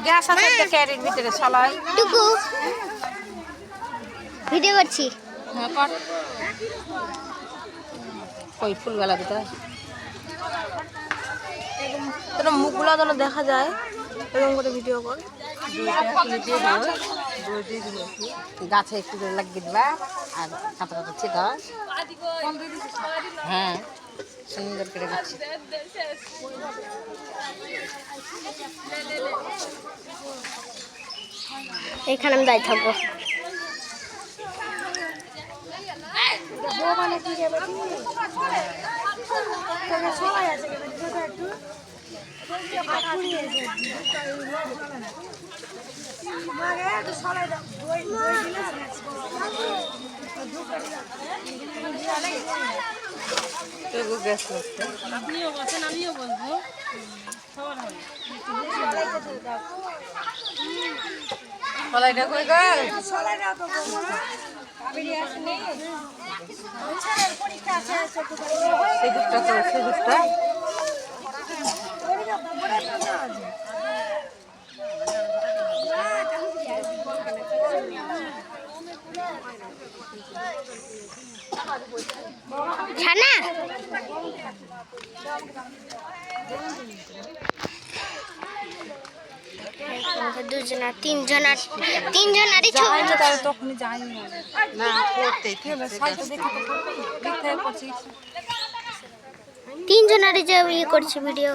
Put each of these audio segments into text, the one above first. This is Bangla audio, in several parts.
গ্যাস আছে একটা ক্যারির ভিতরে সলাই টুকু ভিডিও করছি। হ্যাঁ কর কই ফুলগুলা দিতে তোর মুখগুলো যেন দেখা যায় এরকম করে ভিডিও কর। গাছে একটু করে লাগিয়ে দিবা আর কাঁচা কাঁচা ছিটা। হ্যাঁ সুন্দর করে দিচ্ছি। এখানে আমি দাঁড়িয়ে থাকবো। সলাইটা কই গো? সেগুড়টা তো সেগুড়টা ছানা দুজনা তিনজনারই ছবি তখনই যাই না তিনজনারই যে ইয়ে করছি ভিডিও।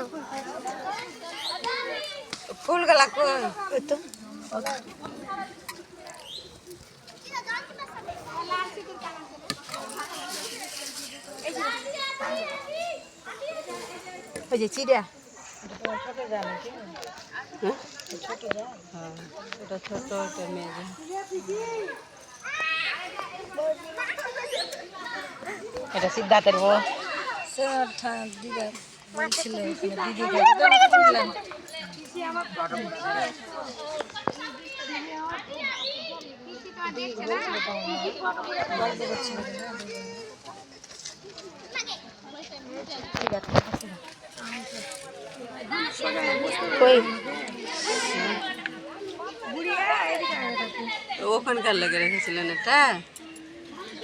ফুল গলা কই তো ওই যে চিড়া ছোট যা নাকি ছোট যা হ্যাঁ এটা ছোট এটা মেয়ে এটা সিদ্ধার্থের বউ দিদা বলছিল দিদি ওখানকার লেগে রেখেছিলেন এটা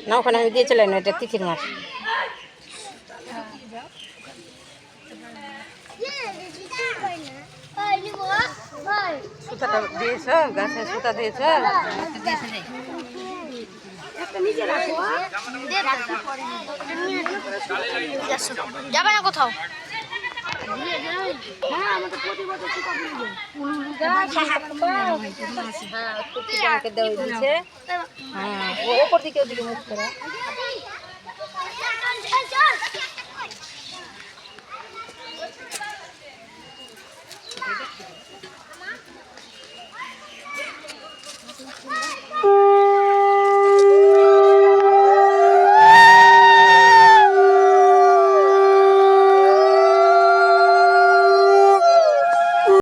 না ওখানে আমি দিয়েছিলেন এটা তিথির মাছ সুতাটা দিয়েছ গাছে সুতা দিয়েছ যাবে না কোথাও। হ্যাঁ ওপর দিকে ওদিকে মুখ করে